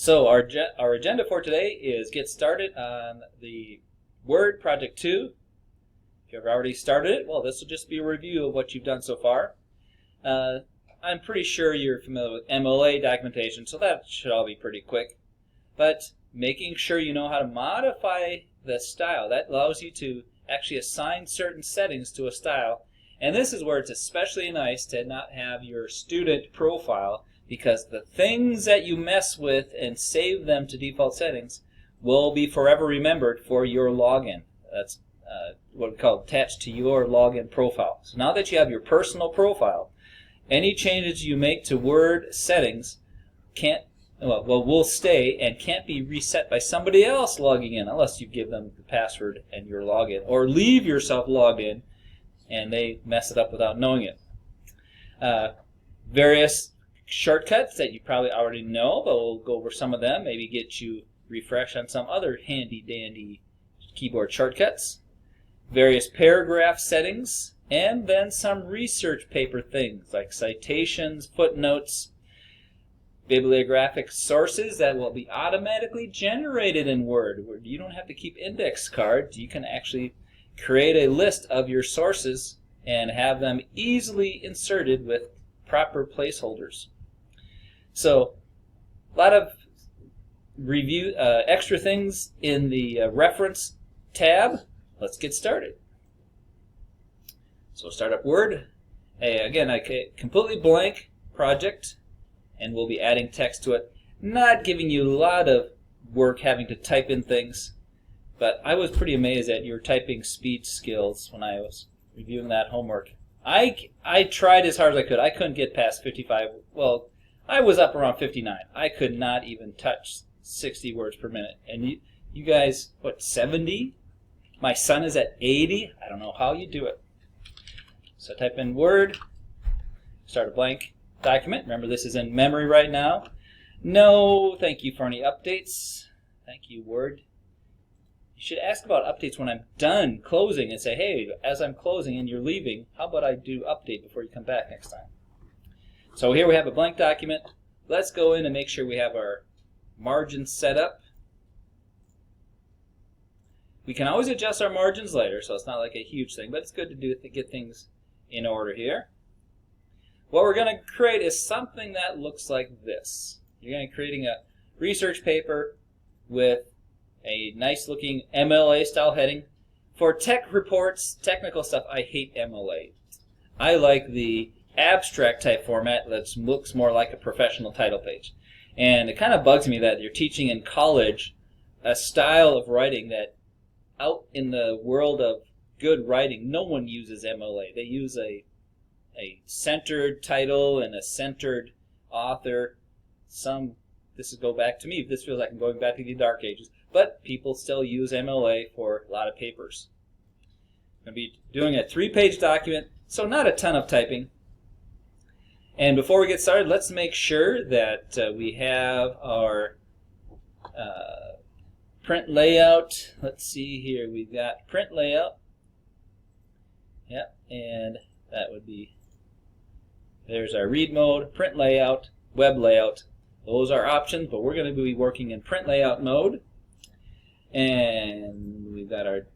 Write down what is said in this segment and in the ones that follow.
So our agenda for today is get started on the Word Project 2. If you've already started it, well, this will just be a review of what you've done so far. I'm pretty sure you're familiar with MLA documentation, so that should all be pretty quick. But making sure you know how to modify the style, that allows you to actually assign certain settings to a style. And this is where it's especially nice to not have your student profile, because the things that you mess with and save them to default settings will be forever remembered for your login. That's what we call attached to your login profile. So now that you have your personal profile, any changes you make to Word settings will stay and can't be reset by somebody else logging in unless you give them the password and your login, or leave yourself logged in and they mess it up without knowing it. Various shortcuts that you probably already know, but we'll go over some of them, maybe get you refreshed on some other handy dandy keyboard shortcuts. Various paragraph settings, and then some research paper things like citations, footnotes, bibliographic sources that will be automatically generated in Word. You don't have to keep index cards. You can actually create a list of your sources and have them easily inserted with proper placeholders. So, a lot of review, extra things in the reference tab. Let's get started. So, start up Word. Again, a completely blank project, and we'll be adding text to it. Not giving you a lot of work having to type in things, but I was pretty amazed at your typing speed skills when I was reviewing that homework. I tried as hard as I could. I couldn't get past 55. Well, I was up around 59. I could not even touch 60 words per minute. And you guys, what, 70? My son is at 80. I don't know how you do it. So type in Word, start a blank document. Remember, this is in memory right now. No, thank you for any updates. Thank you, Word. You should ask about updates when I'm done closing and say, hey, as I'm closing and you're leaving, how about I do update before you come back next time? So here we have a blank document. Let's go in and make sure we have our margins set up. We can always adjust our margins later, so it's not like a huge thing, but it's good to do to get things in order here. What we're going to create is something that looks like this. You're going to be creating a research paper with a nice looking MLA-style heading. For tech reports, technical stuff, I hate MLA. I like the abstract type format that looks more like a professional title page. And it kind of bugs me that you're teaching in college a style of writing that out in the world of good writing, no one uses MLA. They use a centered title and a centered author. This is go back to me. This feels like I'm going back to the dark ages. But people still use MLA for a lot of papers. I'm going to be doing a 3-page document, so not a ton of typing. And before we get started, let's make sure that we have our print layout. Let's see here. We've got print layout. Yep, and that would be, there's our read mode, print layout, web layout. Those are options, but we're going to be working in print layout mode. And we've got our,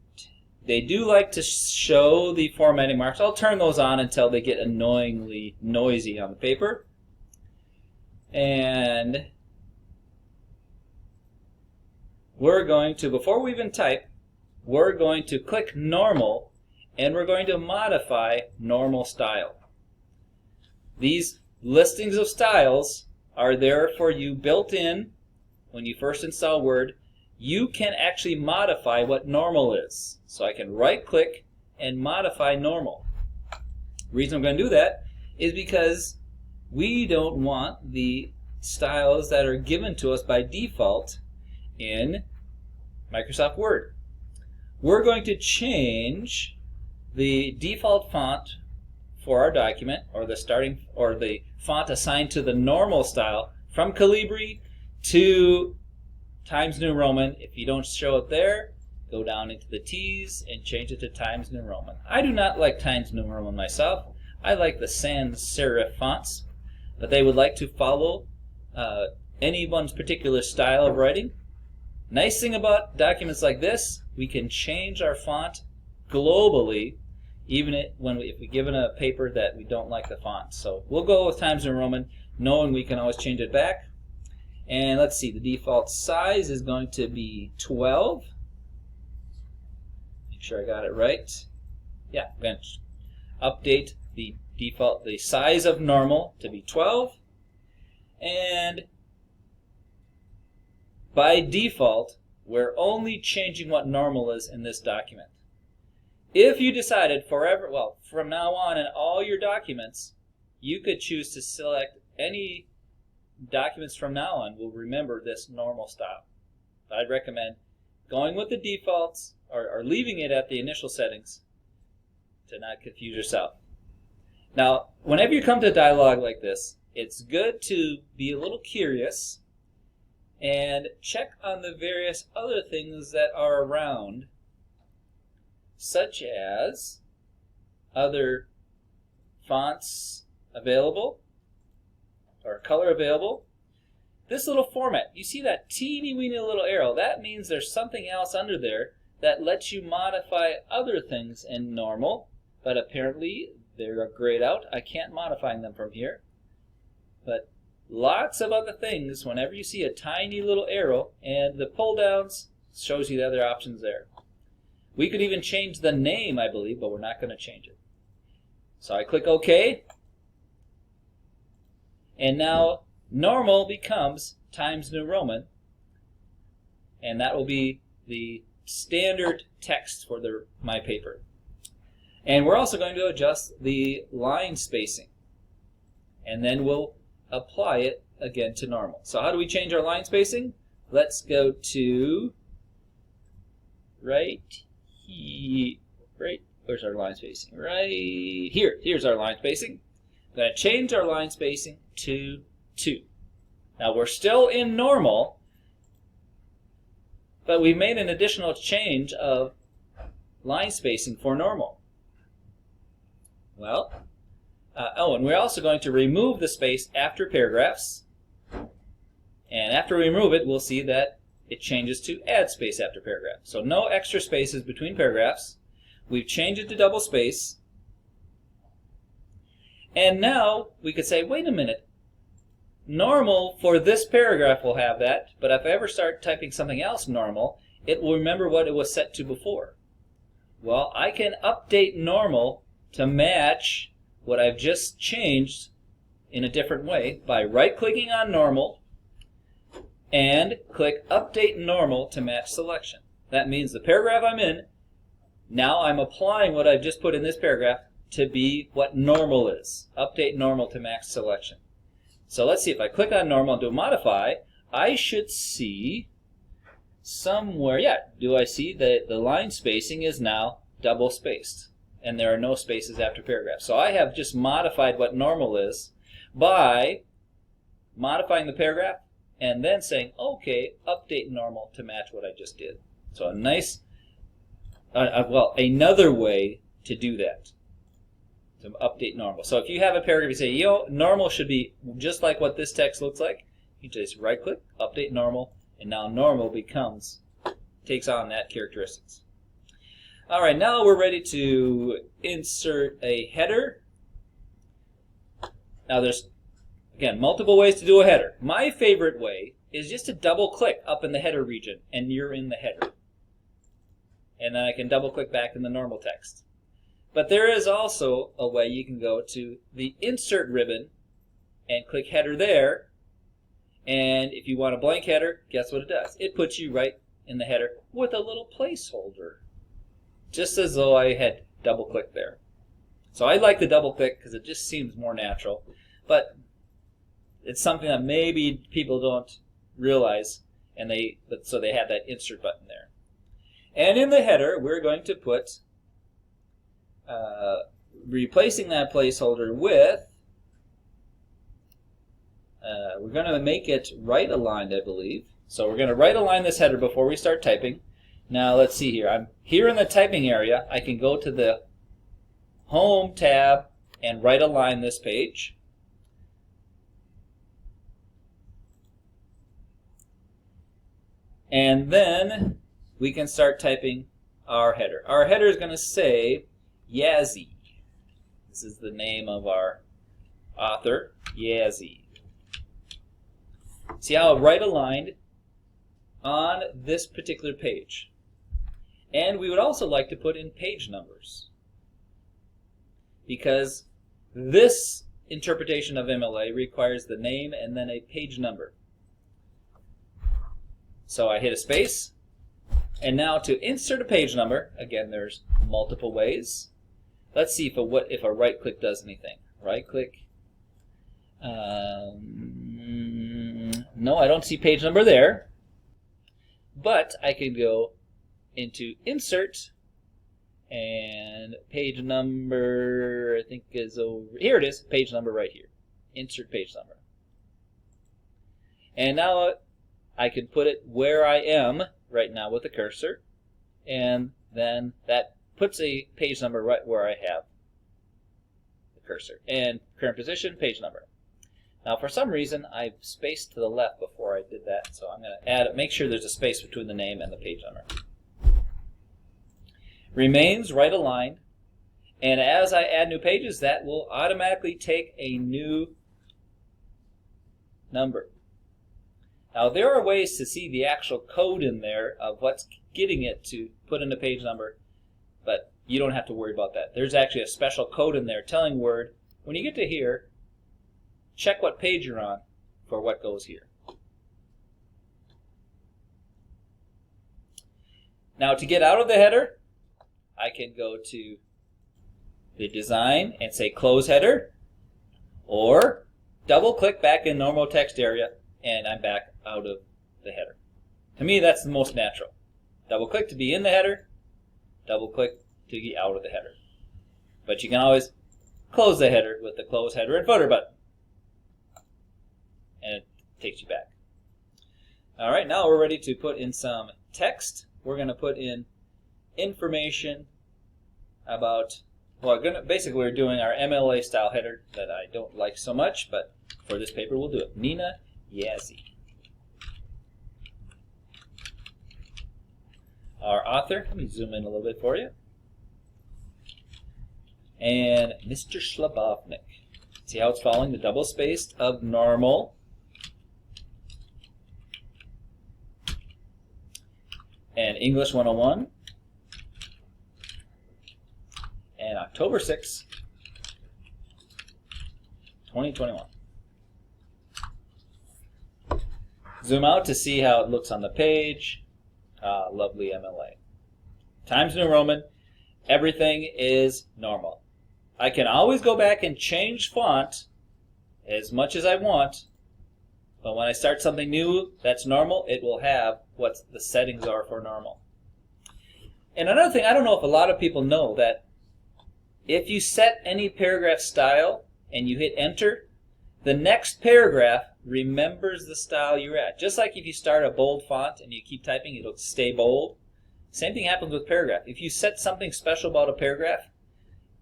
they do like to show the formatting marks. I'll turn those on until they get annoyingly noisy on the paper. And we're going to, before we even type, we're going to click normal, and we're going to modify normal style. These listings of styles are there for you built in when you first install Word. You can actually modify what normal is. So I can right click and modify normal. The reason I'm going to do that is because we don't want the styles that are given to us by default in Microsoft Word. We're going to change the default font for our document, or the font assigned to the normal style, from Calibri to Times New Roman. If you don't show it there, go down into the T's and change it to Times New Roman. I do not like Times New Roman myself. I like the sans serif fonts, but they would like to follow anyone's particular style of writing. Nice thing about documents like this, we can change our font globally, even if we given a paper that we don't like the font. So we'll go with Times New Roman, knowing we can always change it back. And let's see, the default size is going to be 12. Make sure I got it right. Yeah, I'm going to update the size of normal to be 12. And by default, we're only changing what normal is in this document. If you decided from now on in all your documents, you could choose to select any documents from now on will remember this normal style. I'd recommend going with the defaults or leaving it at the initial settings to not confuse yourself. Now, whenever you come to a dialogue like this, it's good to be a little curious and check on the various other things that are around, such as other fonts available or color available. This little format, you see that teeny weeny little arrow, that means there's something else under there that lets you modify other things in normal, but apparently they're grayed out. I can't modify them from here. But lots of other things, whenever you see a tiny little arrow, and the pull downs shows you the other options there. We could even change the name, I believe, but we're not going to change it. So I click OK, and now normal becomes Times New Roman, and that will be the standard text for my paper. And we're also going to adjust the line spacing, and then we'll apply it again to normal. So how do we change our line spacing? Let's go to where's our line spacing? Right here. Here's our line spacing. I'm going to change our line spacing to 2. Now we're still in normal, but we made an additional change of line spacing for normal. Well, and we're also going to remove the space after paragraphs. And after we remove it, we'll see that it changes to add space after paragraph. So no extra spaces between paragraphs. We've changed it to double space. And now we could say, wait a minute, normal for this paragraph will have that, but if I ever start typing something else normal, it will remember what it was set to before. Well, I can update normal to match what I've just changed in a different way by right-clicking on normal and click Update Normal to match selection. That means the paragraph I'm in, now I'm applying what I've just put in this paragraph to be what normal is. Update normal to match selection. So let's see, if I click on normal and do modify, I should see somewhere, do I see that the line spacing is now double spaced and there are no spaces after paragraphs. So I have just modified what normal is by modifying the paragraph and then saying, okay, update normal to match what I just did. So a nice, another way to do that, to update normal. So if you have a paragraph, you say, normal should be just like what this text looks like. You just right-click, update normal, and now normal takes on that characteristics. All right, now we're ready to insert a header. Now there's, again, multiple ways to do a header. My favorite way is just to double-click up in the header region, and you're in the header. And then I can double-click back in the normal text. But there is also a way you can go to the Insert ribbon and click Header there. And if you want a blank header, guess what it does? It puts you right in the header with a little placeholder, just as though I had double-clicked there. So I like the double-click because it just seems more natural. But it's something that maybe people don't realize, and so they have that Insert button there. And in the header, we're going to put, replacing that placeholder with, we're going to make it right-aligned, I believe. So we're going to right-align this header before we start typing. Now let's see here. I'm here in the typing area. I can go to the Home tab and right-align this page. And then we can start typing our header. Our header is going to say Yazzie. This is the name of our author, Yazzie. See how right aligned on this particular page. And we would also like to put in page numbers, because this interpretation of MLA requires the name and then a page number. So I hit a space, and now to insert a page number, again there's multiple ways. Let's see if a right click does anything. Right click. No, I don't see page number there. But I can go into insert, and page number, I think is over here. It is, page number right here. Insert page number. And now I can put it where I am right now with the cursor, and then that puts a page number right where I have the cursor. And current position, page number. Now for some reason I've spaced to the left before I did that, so I'm going to make sure there's a space between the name and the page number. Remains right aligned, and as I add new pages, that will automatically take a new number. Now there are ways to see the actual code in there of what's getting it to put in a page number, but you don't have to worry about that. There's actually a special code in there telling Word, when you get to here, check what page you're on for what goes here. Now to get out of the header, I can go to the design and say close header, or double click back in normal text area and I'm back out of the header. To me, that's the most natural. Double click to be in the header, double click to get out of the header. But you can always close the header with the close header and footer button, and it takes you back. Alright, now we're ready to put in some text. We're going to put in information about, well, basically we're doing our MLA style header that I don't like so much, but for this paper we'll do it. Nina Yazzie. Our author, let me zoom in a little bit for you. And Mr. Slabovnik. See how it's following the double spaced of normal. And English 101. And October 6, 2021. Zoom out to see how it looks on the page. Lovely MLA. Times New Roman. Everything is normal. I can always go back and change font as much as I want, but when I start something new that's normal, it will have what the settings are for normal. And another thing, I don't know if a lot of people know that if you set any paragraph style and you hit enter, the next paragraph remembers the style you're at. Just like if you start a bold font and you keep typing, it'll stay bold. Same thing happens with paragraph. If you set something special about a paragraph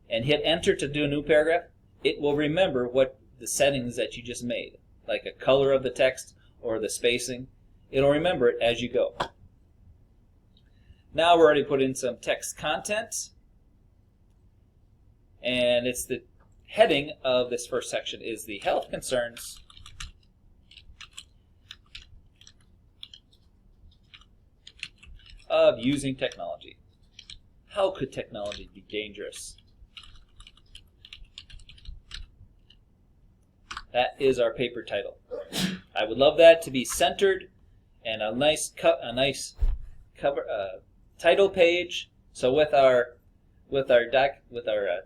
and hit enter to do a new paragraph, it will remember what the settings that you just made, like a color of the text or the spacing. It'll remember it as you go. Now we're ready to put in some text content, and it's the heading of this first section is the health concerns of using technology. How could technology be dangerous? That is our paper title. I would love that to be centered and a nice cover title page. So with our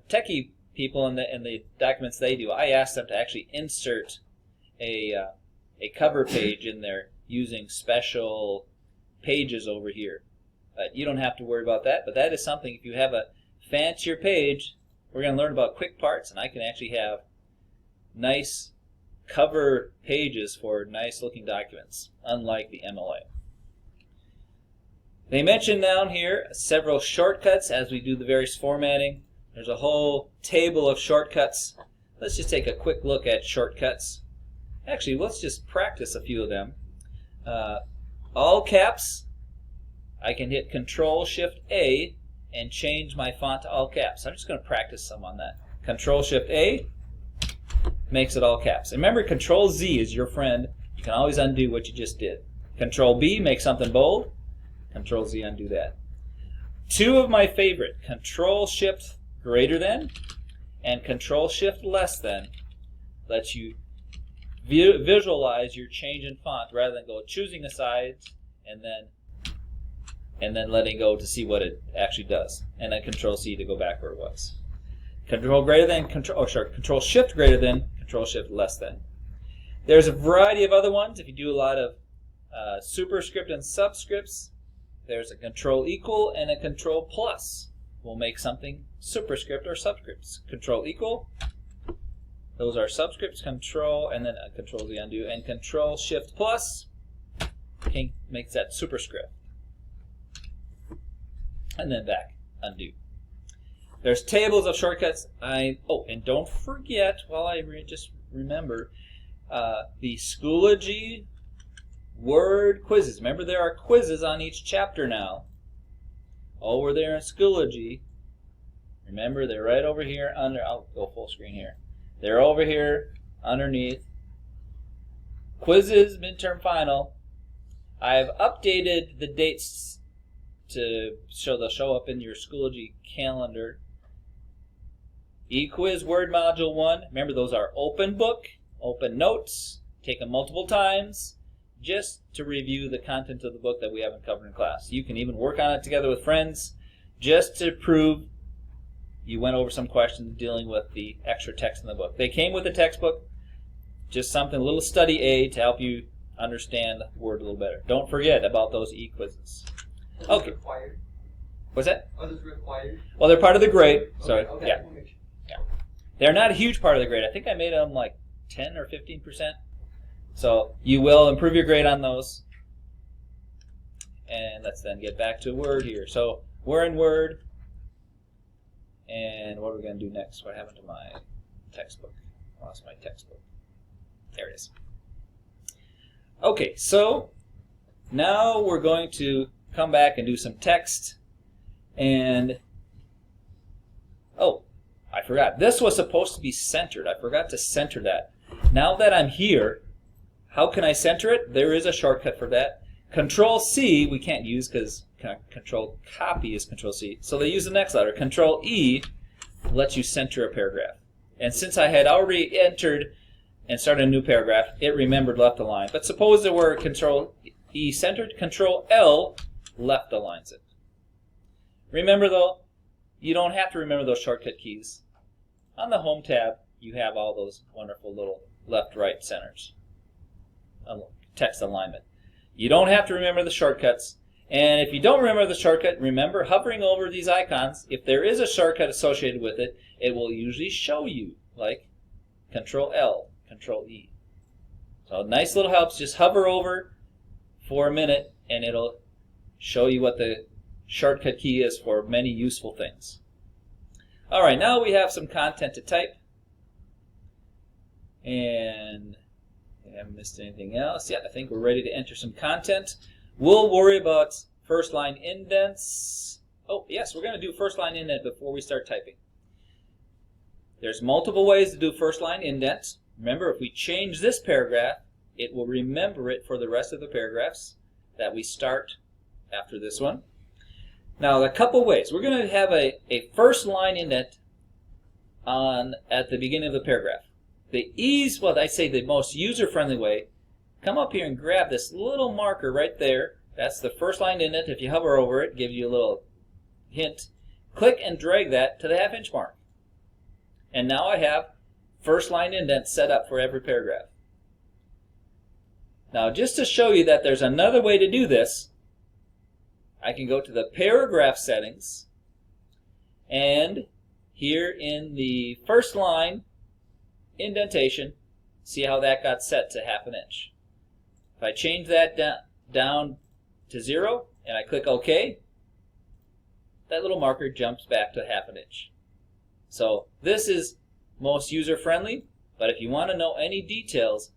techie people in the documents they do, I ask them to actually insert a cover page in there using special pages over here. But you don't have to worry about that. But that is something, if you have a fancier page, we're going to learn about quick parts, and I can actually have nice cover pages for nice looking documents, unlike the MLA. They mention down here several shortcuts as we do the various formatting. There's a whole table of shortcuts. Let's just take a quick look at shortcuts. Actually, let's just practice a few of them. all caps, I can hit Control-Shift-A and change my font to all caps. I'm just going to practice some on that. Control-Shift-A makes it all caps. And remember, Control-Z is your friend. You can always undo what you just did. Control-B makes something bold. Control-Z, undo that. Two of my favorite, Control-Shift greater than and Control-Shift less than, lets you visualize your change in font rather than go choosing the sides and then letting go to see what it actually does. And then Control-C to go back where it was. Control greater than, Control-Shift greater than, Control-Shift less than. There's a variety of other ones. If you do a lot of superscript and subscripts, there's a Control equal and a Control plus. We'll make something superscript or subscripts. Control equal, those are subscripts, Control, and then a Control-Z undo, and Control-Shift plus makes that superscript. And then back, undo. There's tables of shortcuts. And don't forget, while I just remember, the Schoology word quizzes. Remember, there are quizzes on each chapter now. Over there in Schoology. Remember, they're right over here under. I'll go full screen here. They're over here underneath. Quizzes, midterm, final. I've updated the dates to show they'll show up in your Schoology calendar. E-quiz word module 1. Remember, those are open book, open notes. Take them multiple times just to review the content of the book that we haven't covered in class. You can even work on it together with friends just to prove you went over some questions dealing with the extra text in the book. They came with the textbook, just something, a little study aid to help you understand the word a little better. Don't forget about those e-quizzes. Okay. Required. What's that? Are those required? Well, they're part of the grade. Sorry. Okay. Yeah. They're not a huge part of the grade. I think I made them like 10 or 15%. So you will improve your grade on those. And let's then get back to Word here. So we're in Word. And what are we going to do next? What happened to my textbook? I lost my textbook. There it is. Okay, so now we're going to come back and do some text. And, oh, I forgot. This was supposed to be centered. I forgot to center that. Now that I'm here, how can I center it? There is a shortcut for that. Control-C we can't use because Control-Copy is Control-C. So they use the next letter. Control-E lets you center a paragraph. And since I had already entered and started a new paragraph, it remembered left align. But suppose there were Control-E centered, Control-L left aligns it. Remember though, you don't have to remember those shortcut keys. On the Home tab, you have all those wonderful little left-right centers. Text alignment. You don't have to remember the shortcuts. And if you don't remember the shortcut, remember hovering over these icons. If there is a shortcut associated with it, it will usually show you, like Control-L, Control-E. So nice little helps. Just hover over for a minute and it'll show you what the shortcut key is for many useful things. All right, now we have some content to type. And I haven't missed anything else. Yeah, I think we're ready to enter some content. We'll worry about first line indents. Oh, yes, we're going to do first line indent before we start typing. There's multiple ways to do first line indent. Remember, if we change this paragraph, it will remember it for the rest of the paragraphs that we start after this one. Now, a couple ways. We're going to have a first line indent at the beginning of the paragraph. I say the most user-friendly way, come up here and grab this little marker right there. That's the first line indent. If you hover over it, gives you a little hint. Click and drag that to the half-inch mark. And now I have first line indent set up for every paragraph. Now, just to show you that there's another way to do this, I can go to the paragraph settings, and here in the first line indentation, see how that got set to half an inch. If I change that down to 0 and I click OK, that little marker jumps back to half an inch. So this is most user friendly, but if you want to know any details,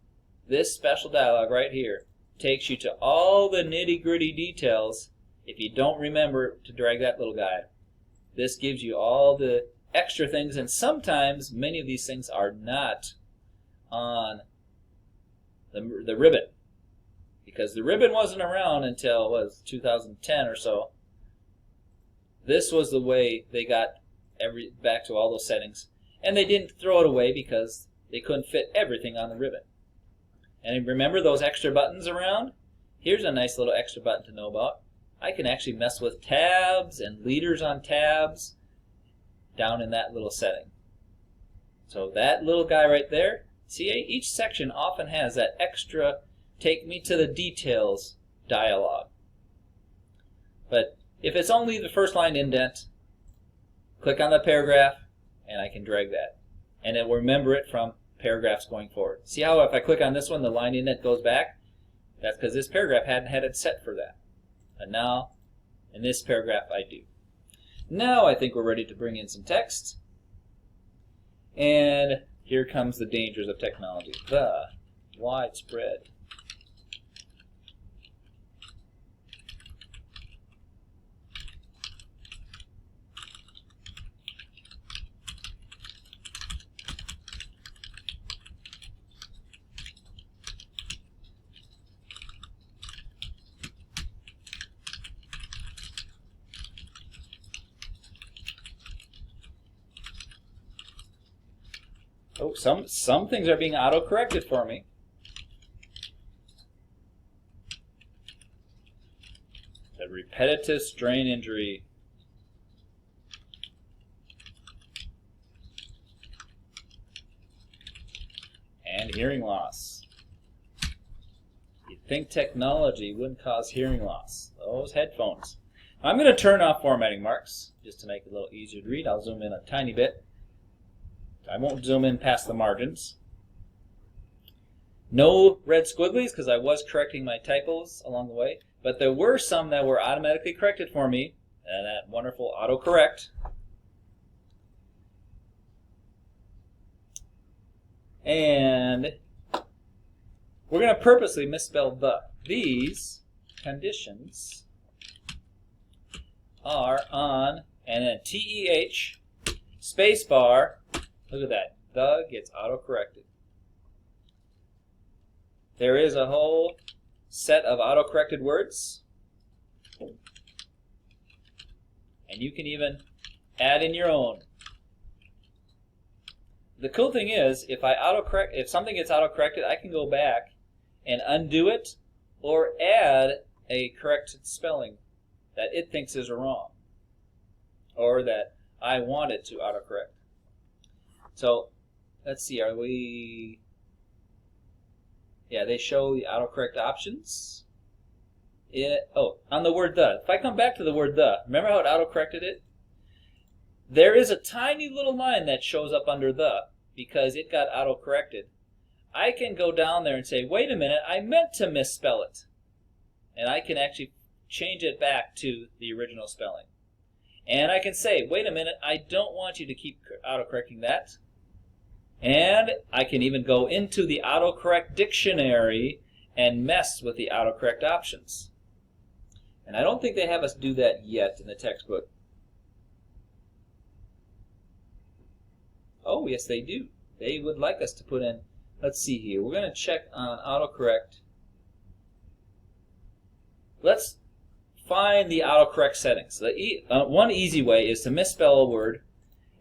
this special dialog right here takes you to all the nitty-gritty details. If you don't remember to drag that little guy, this gives you all the extra things, and sometimes many of these things are not on the ribbon, because the ribbon wasn't around until was 2010 or so. This was the way they got back to all those settings, and they didn't throw it away because they couldn't fit everything on the ribbon. And remember those extra buttons around? Here's a nice little extra button to know about. I can actually mess with tabs and leaders on tabs down in that little setting. So that little guy right there, see, each section often has that extra take me to the details dialogue. But if it's only the first line indent, click on the paragraph and I can drag that. And it will remember it from paragraphs going forward. See how if I click on this one, the line indent goes back? That's because this paragraph hadn't had it set for that. And now, in this paragraph, I do. Now I think we're ready to bring in some text. And here comes the dangers of technology. The widespread some things are being auto-corrected for me. The repetitive strain injury. And hearing loss. You'd think technology wouldn't cause hearing loss. Those headphones. I'm going to turn off formatting marks just to make it a little easier to read. I'll zoom in a tiny bit. I won't zoom in past the margins. No red squigglies because I was correcting my typos along the way, but there were some that were automatically corrected for me, and that wonderful autocorrect. And we're going to purposely misspell the. These conditions are on, and then TEH, spacebar. Look at that. The gets auto-corrected. There is a whole set of auto-corrected words. And you can even add in your own. The cool thing is, if something gets auto-corrected, I can go back and undo it or add a corrected spelling that it thinks is wrong or that I want it to autocorrect. So, let's see, are we... Yeah, they show the autocorrect options. On the word the. If I come back to the word the, remember how it autocorrected it? There is a tiny little line that shows up under the because it got autocorrected. I can go down there and say, wait a minute, I meant to misspell it. And I can actually change it back to the original spelling. And I can say, wait a minute, I don't want you to keep autocorrecting that. And I can even go into the autocorrect dictionary and mess with the autocorrect options. And I don't think they have us do that yet in the textbook. Oh, yes, they do. They would like us to put in, let's see here, we're going to check on autocorrect. Let's find the autocorrect settings. One easy way is to misspell a word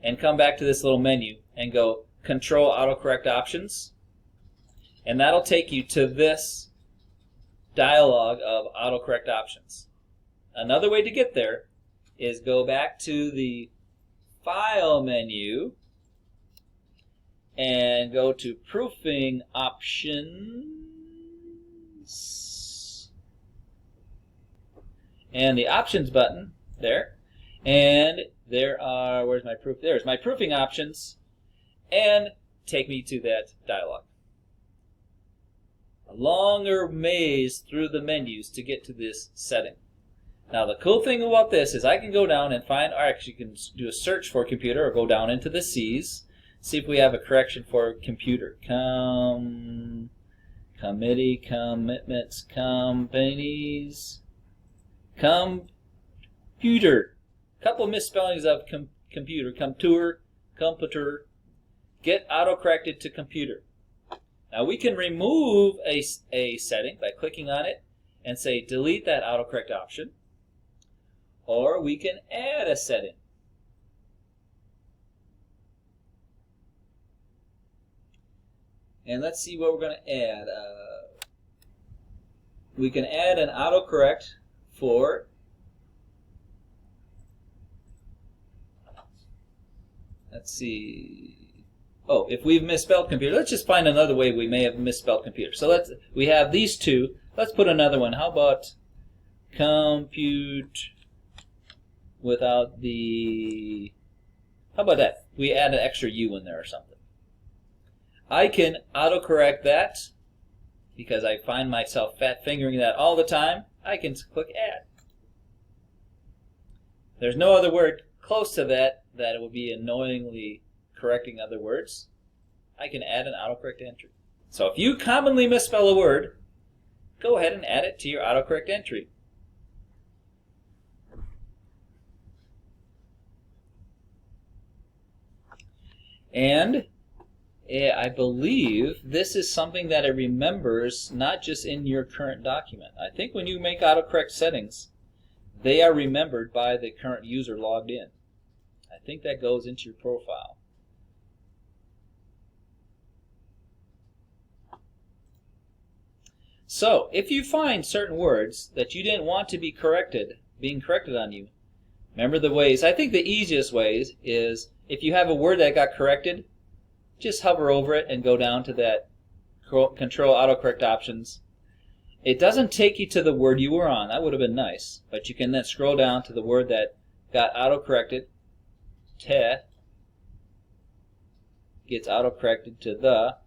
and come back to this little menu and go Control Autocorrect Options, and that'll take you to this dialog of autocorrect options. Another way to get there is go back to the File menu and go to Proofing Options and the Options button there, and there are, where's my proof? There's my Proofing Options. And take me to that dialog. A longer maze through the menus to get to this setting. Now the cool thing about this is I can go down and find, or actually you can do a search for computer or go down into the C's, see if we have a correction for computer. committee, commitments, companies, computer. Couple misspellings of computer. Computer. Get autocorrected to computer. Now we can remove a setting by clicking on it and say delete that autocorrect option, or we can add a setting. And let's see what we're going to add. We can add an autocorrect for, let's see, oh, if we've misspelled computer, let's just find another way we may have misspelled computer. So we have these two. Let's put another one. How about compute without the, how about that? We add an extra U in there or something. I can autocorrect that because I find myself fat fingering that all the time. I can click add. There's no other word close to that it will be annoyingly correcting other words. I can add an autocorrect entry. So if you commonly misspell a word, go ahead and add it to your autocorrect entry. And I believe this is something that it remembers not just in your current document. I think when you make autocorrect settings, they are remembered by the current user logged in. I think that goes into your profile. So, if you find certain words that you didn't want to be being corrected on you, remember the ways. I think the easiest ways is if you have a word that got corrected, just hover over it and go down to that Control Autocorrect Options. It doesn't take you to the word you were on. That would have been nice. But you can then scroll down to the word that got autocorrected. Te gets autocorrected to the.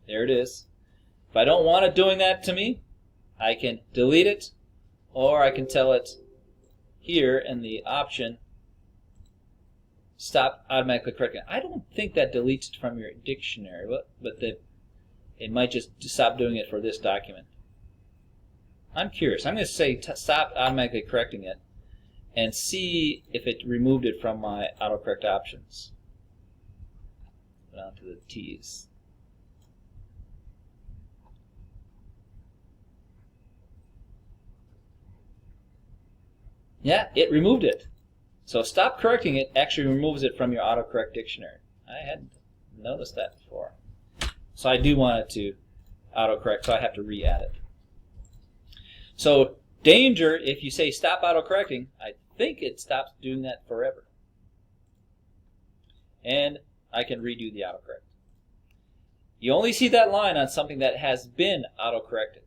There it is. If I don't want it doing that to me, I can delete it, or I can tell it here in the option, stop automatically correcting. I don't think that deletes it from your dictionary, but it might just stop doing it for this document. I'm curious. I'm going to say stop automatically correcting it and see if it removed it from my autocorrect options. Go down to the T's. Yeah, it removed it. So stop correcting it actually removes it from your autocorrect dictionary. I hadn't noticed that before. So I do want it to autocorrect, so I have to re-add it. So danger, if you say stop autocorrecting, I think it stops doing that forever. And I can redo the autocorrect. You only see that line on something that has been autocorrected.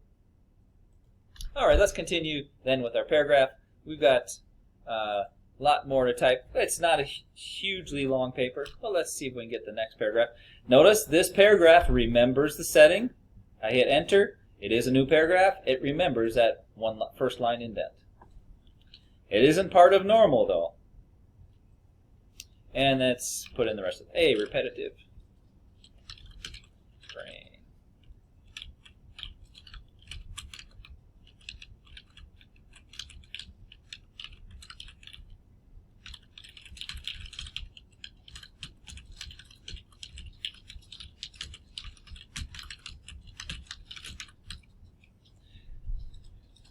All right, let's continue then with our paragraph. We've got a lot more to type. It's not a hugely long paper, but let's see if we can get the next paragraph. Notice this paragraph remembers the setting. I hit enter. It is a new paragraph. It remembers that first line indent. It isn't part of normal though. And let's put in the rest of it. Repetitive. Brain.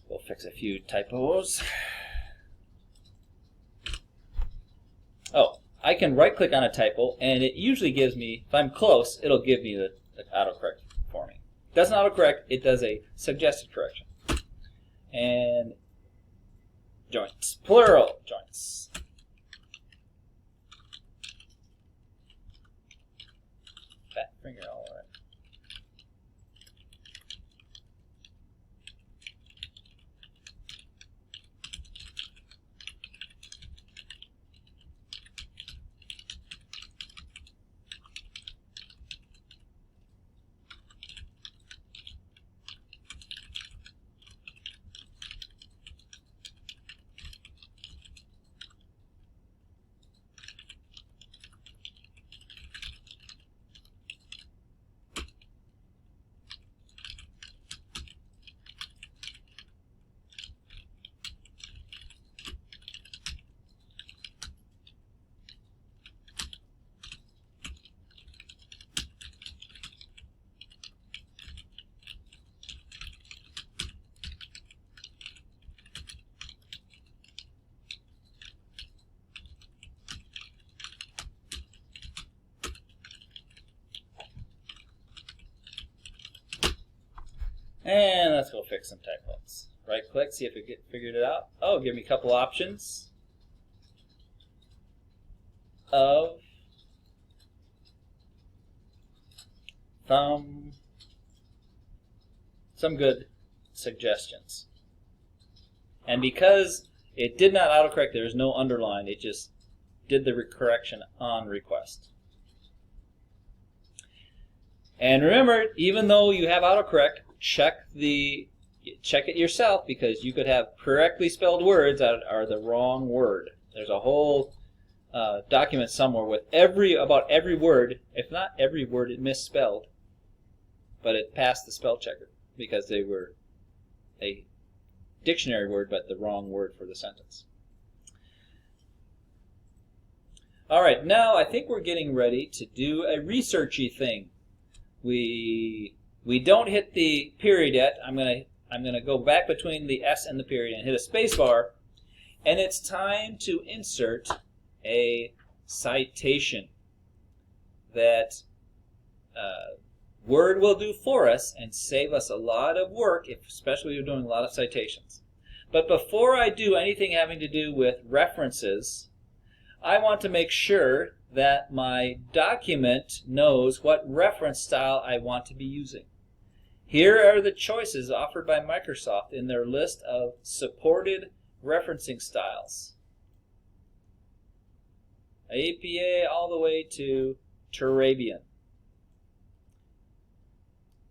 We'll fix a few typos. Oh, I can right click on a typo and it usually gives me, if I'm close, it'll give me the autocorrect for me. It doesn't autocorrect, it does a suggested correction. And joints, plural joints. Fat finger all right. And let's go fix some typos. Right click, see if it figured it out. Oh, give me a couple options of some good suggestions. And because it did not autocorrect, there is no underline, it just did the correction on request. And remember, even though you have autocorrect, check it yourself, because you could have correctly spelled words that are the wrong word. There's a whole document somewhere with about every word, if not every word, it misspelled, but it passed the spell checker because they were a dictionary word but the wrong word for the sentence. All right, now I think we're getting ready to do a researchy thing. We don't hit the period yet. I'm gonna go back between the S and the period and hit a space bar, and it's time to insert a citation that Word will do for us and save us a lot of work, especially if you're doing a lot of citations. But before I do anything having to do with references, I want to make sure that my document knows what reference style I want to be using. Here are the choices offered by Microsoft in their list of supported referencing styles. APA all the way to Turabian.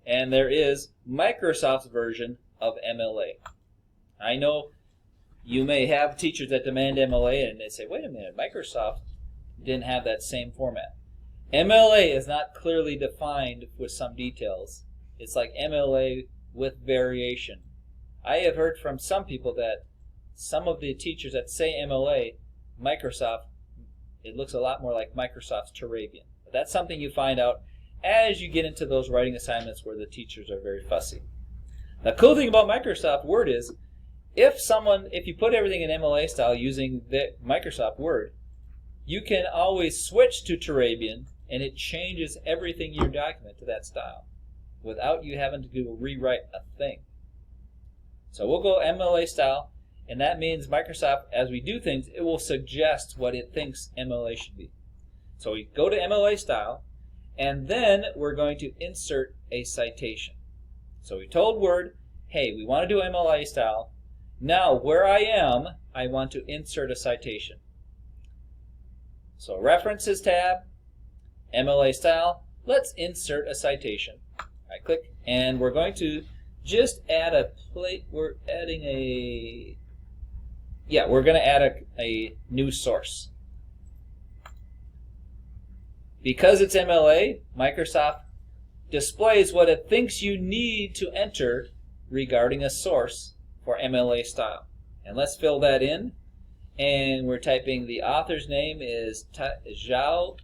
And there is Microsoft's version of MLA. I know you may have teachers that demand MLA and they say, wait a minute, Microsoft didn't have that same format. MLA is not clearly defined with some details. It's like MLA with variation. I have heard from some people that some of the teachers that say MLA, Microsoft, it looks a lot more like Microsoft's Turabian. But that's something you find out as you get into those writing assignments where the teachers are very fussy. The cool thing about Microsoft Word is if you put everything in MLA style using the Microsoft Word, you can always switch to Turabian and it changes everything in your document to that style without you having to rewrite a thing. So we'll go MLA style, and that means Microsoft, as we do things, it will suggest what it thinks MLA should be. So we go to MLA style, and then we're going to insert a citation. So we told Word, hey, we want to do MLA style. Now where I am, I want to insert a citation. So References tab, MLA style, let's insert a citation. I click, and we're going to just add a plate. We're going to add a new source. Because it's MLA, Microsoft displays what it thinks you need to enter regarding a source for MLA style. And let's fill that in. And we're typing the author's name is Zhao,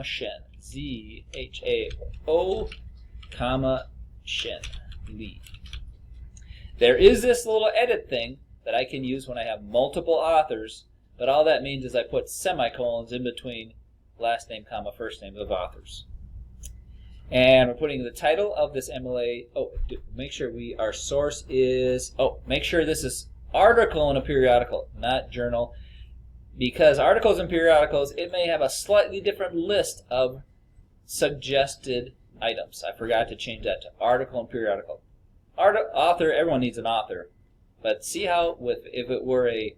Shen. Z-H-A-O, Shen. Li. There is this little edit thing that I can use when I have multiple authors, but all that means is I put semicolons in between last name, first name of authors. And we're putting the title of this MLA. Make sure our source is, make sure this is article in a periodical, not journal. Because articles and periodicals, it may have a slightly different list of suggested items. I forgot to change that to article and periodical. Author, everyone needs an author. But see how if it were a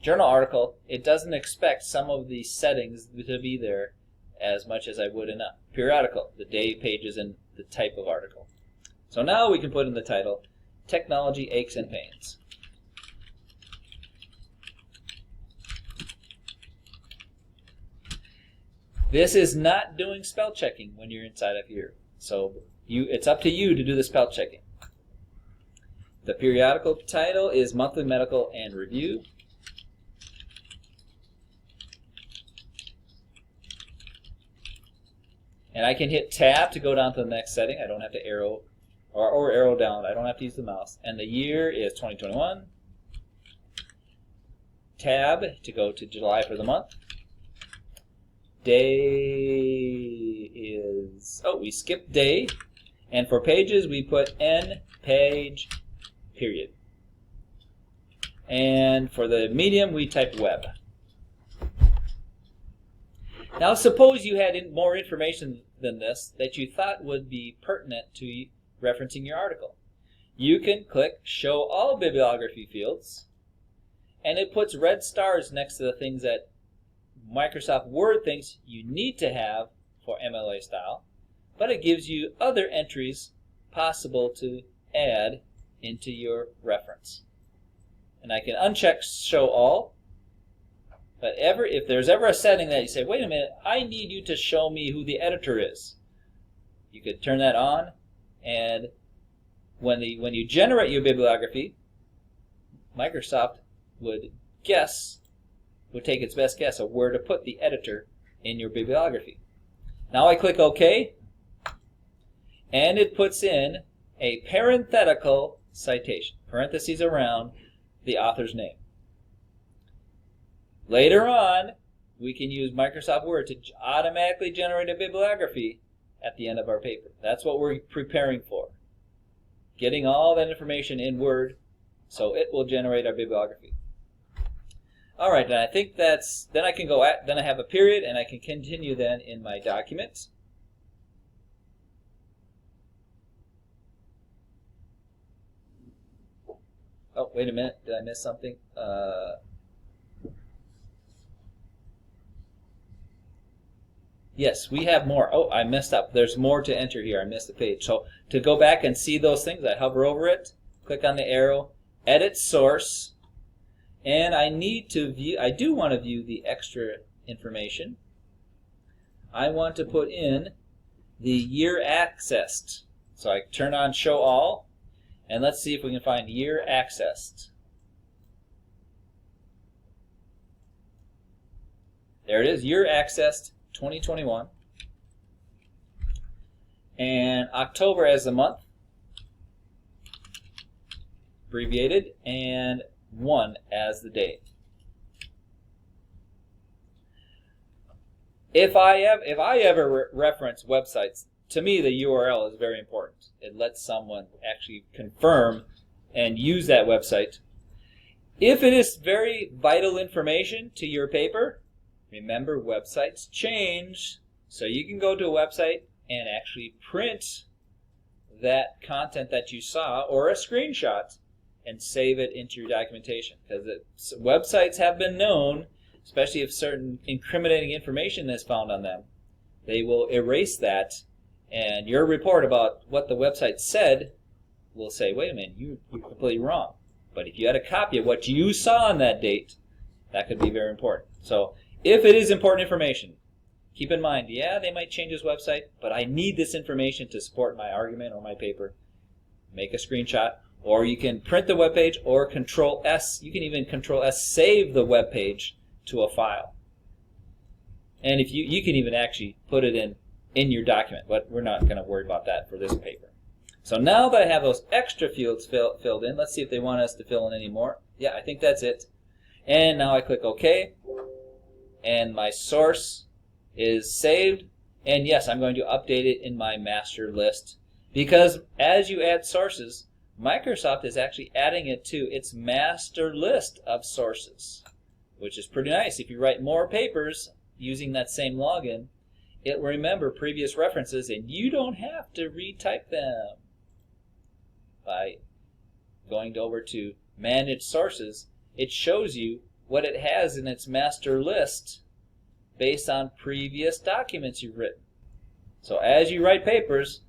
journal article, it doesn't expect some of the settings to be there as much as I would in a periodical, the day, pages, and the type of article. So now we can put in the title, Technology Aches and Pains. This is not doing spell checking when you're inside of here. So it's up to you to do the spell checking. The periodical title is Monthly Medical and Review. And I can hit tab to go down to the next setting. I don't have to arrow or arrow down. I don't have to use the mouse. And the year is 2021. Tab to go to July for the month. Day is, we skipped day. And for pages, we put N page, period. And for the medium, we type web. Now suppose you had more information than this that you thought would be pertinent to referencing your article. You can click Show All Bibliography Fields, and it puts red stars next to the things that Microsoft Word thinks you need to have for MLA style, but it gives you other entries possible to add into your reference. And I can uncheck Show All, but if there's ever a setting that you say, wait a minute, I need you to show me who the editor is, you could turn that on, and when you generate your bibliography, Microsoft would take its best guess of where to put the editor in your bibliography. Now I click OK, and it puts in a parenthetical citation, parentheses around the author's name. Later on, we can use Microsoft Word to automatically generate a bibliography at the end of our paper. That's what we're preparing for. Getting all that information in Word so it will generate our bibliography. All right, and I think then I can then I have a period, and I can continue then in my document. Oh, wait a minute, did I miss something? Yes, we have more. Oh, I messed up. There's more to enter here. I missed a page. So to go back and see those things, I hover over it, click on the arrow, edit source, and I do want to view the extra information. I want to put in the year accessed. So I turn on Show All, and let's see if we can find year accessed. There it is, year accessed 2021. And October as the month, abbreviated, and 1 as the date. If I ever reference websites, to me the URL is very important. It lets someone actually confirm and use that website. If it is very vital information to your paper, remember websites change, so you can go to a website and actually print that content that you saw or a screenshot and save it into your documentation, because websites have been known, especially if certain incriminating information is found on them, they will erase that, and your report about what the website said will say, wait a minute, you're completely wrong. But if you had a copy of what you saw on that date, that could be very important. So if it is important information, keep in mind, yeah, they might change this website, but I need this information to support my argument or my paper. Make a screenshot, or you can print the web page, or Control S. You can even Control S save the web page to a file. And if you can even actually put it in your document, but we're not going to worry about that for this paper. So now that I have those extra fields filled in, let's see if they want us to fill in any more. Yeah, I think that's it. And now I click OK, and my source is saved, and yes, I'm going to update it in my master list, because as you add sources, Microsoft is actually adding it to its master list of sources, which is pretty nice. If you write more papers using that same login, it will remember previous references, and you don't have to retype them. By going over to Manage Sources, it shows you what it has in its master list based on previous documents you've written. So as you write papers,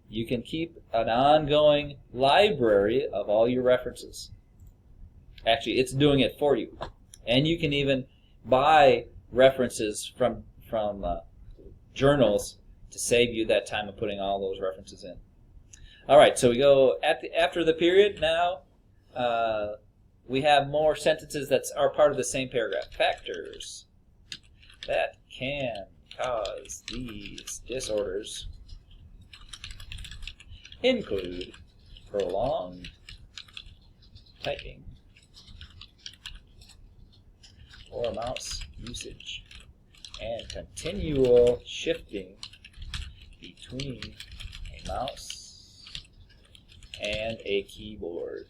you can keep an ongoing library of all your references. Actually, it's doing it for you. And you can even buy references from journals to save you that time of putting all those references in. All right, so we go after the period now. We have more sentences that are part of the same paragraph. Factors that can cause these disorders include prolonged typing, or mouse usage, and continual shifting between a mouse and a keyboard.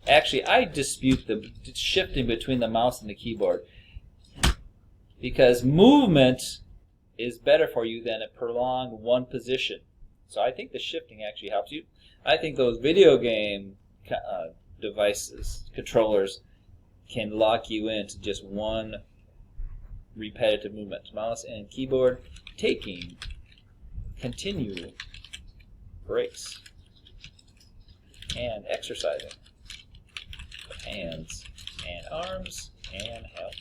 Actually, I dispute the shifting between the mouse and the keyboard, because movement is better for you than a prolonged one position. So I think the shifting actually helps you. I think those video game devices, controllers, can lock you into just one repetitive movement. Mouse and keyboard, taking, continue, breaks, and exercising. Hands and arms and help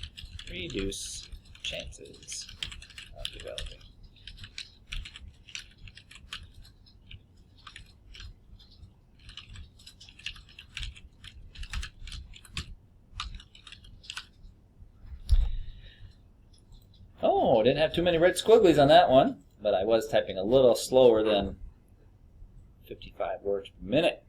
reduce chances of developing. Oh, didn't have too many red squigglies on that one, but I was typing a little slower than 55 words per minute.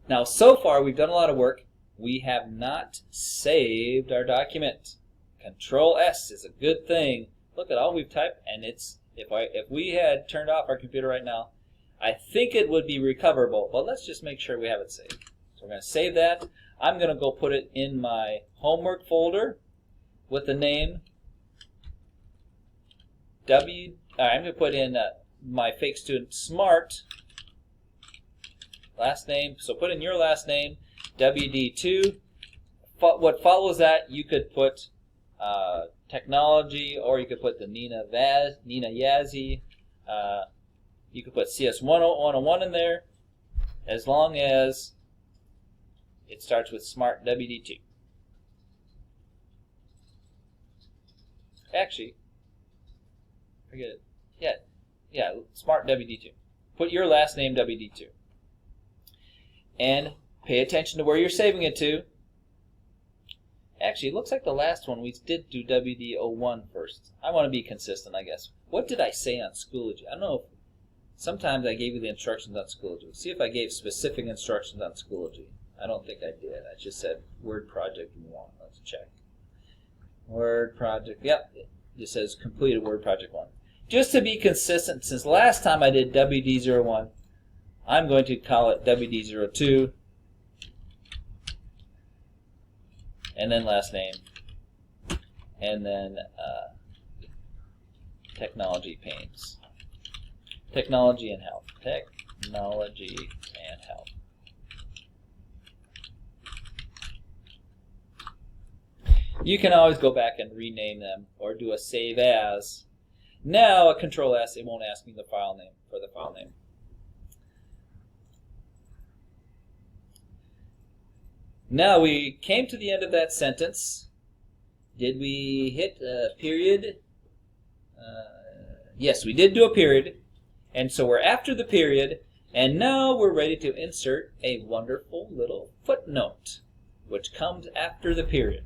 Now, so far, we've done a lot of work. We have not saved our document. Control S is a good thing. Look at all we've typed, and it's if we had turned off our computer right now, I think it would be recoverable. But let's just make sure we have it saved. So we're going to save that. I'm going to go put it in my homework folder with the name I'm going to put in my fake student Smart. Last name, so put in your last name, wd2. What follows that, you could put technology, or you could put the Nina Yazzie. You could put cs101 in there, as long as it starts with Smart wd2. Actually, forget it. Yeah, Smart wd2. Put your last name wd2. And pay attention to where you're saving it to. Actually, it looks like the last one we did do wd01 first. I want to be consistent, I guess. What did I say on Schoology? I don't know if sometimes I gave you the instructions on Schoology. Let's see if I gave specific instructions on Schoology. I don't think I did. I just said Word Project 1. Let's check. Word Project, yep. It just says completed Word Project 1. Just to be consistent, since last time I did WD01, I'm going to call it WD02, and then last name, and then technology panes. Technology and health. Technology and health. You can always go back and rename them or do a save as. Now a Control S, it won't ask me the file name for the file name. Now we came to the end of that sentence. Did we hit a period? Yes, we did do a period. And so we're after the period, and now we're ready to insert a wonderful little footnote, which comes after the period.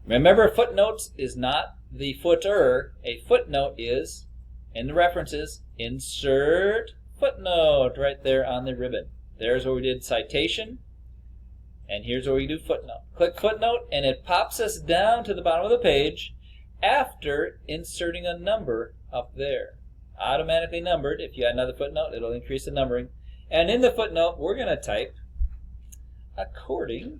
Remember, footnotes is not the footer. A footnote is, in the references, insert footnote right there on the ribbon. There's where we did citation. And here's where we do footnote. Click footnote, and it pops us down to the bottom of the page after inserting a number up there. Automatically numbered. If you add another footnote, it'll increase the numbering. And in the footnote, we're going to type according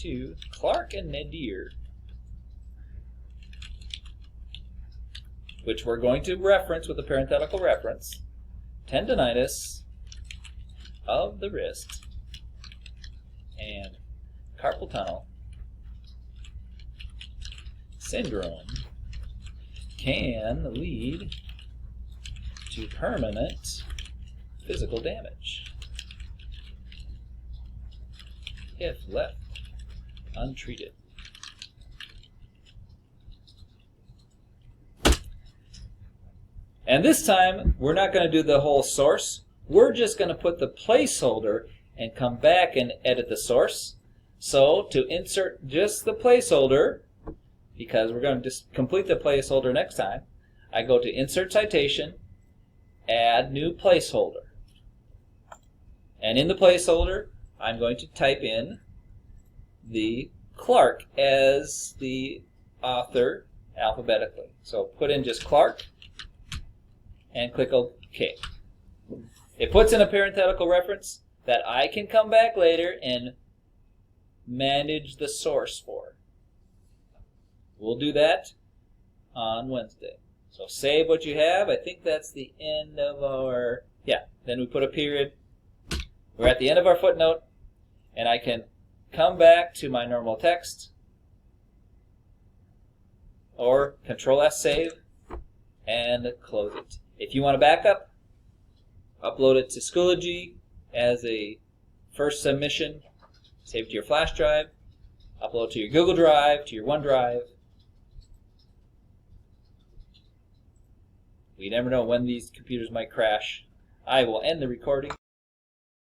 to Clark and Nadir, which we're going to reference with a parenthetical reference, tendinitis of the wrist and carpal tunnel syndrome can lead to permanent physical damage if left untreated. And this time, we're not going to do the whole source. We're just going to put the placeholder and come back and edit the source. So to insert just the placeholder, because we're going to just complete the placeholder next time, I go to Insert Citation, Add New Placeholder. And in the placeholder, I'm going to type in the Clark as the author alphabetically. So put in just Clark and click OK. It puts in a parenthetical reference that I can come back later and manage the source for. We'll do that on Wednesday. So save what you have. I think that's the end of our, yeah, then we put a period. We're at the end of our footnote, and I can come back to my normal text, or Control-S save, and close it. If you want to back up, upload it to Schoology as a first submission, save it to your flash drive, upload to your Google Drive, to your OneDrive. We never know when these computers might crash. I will end the recording.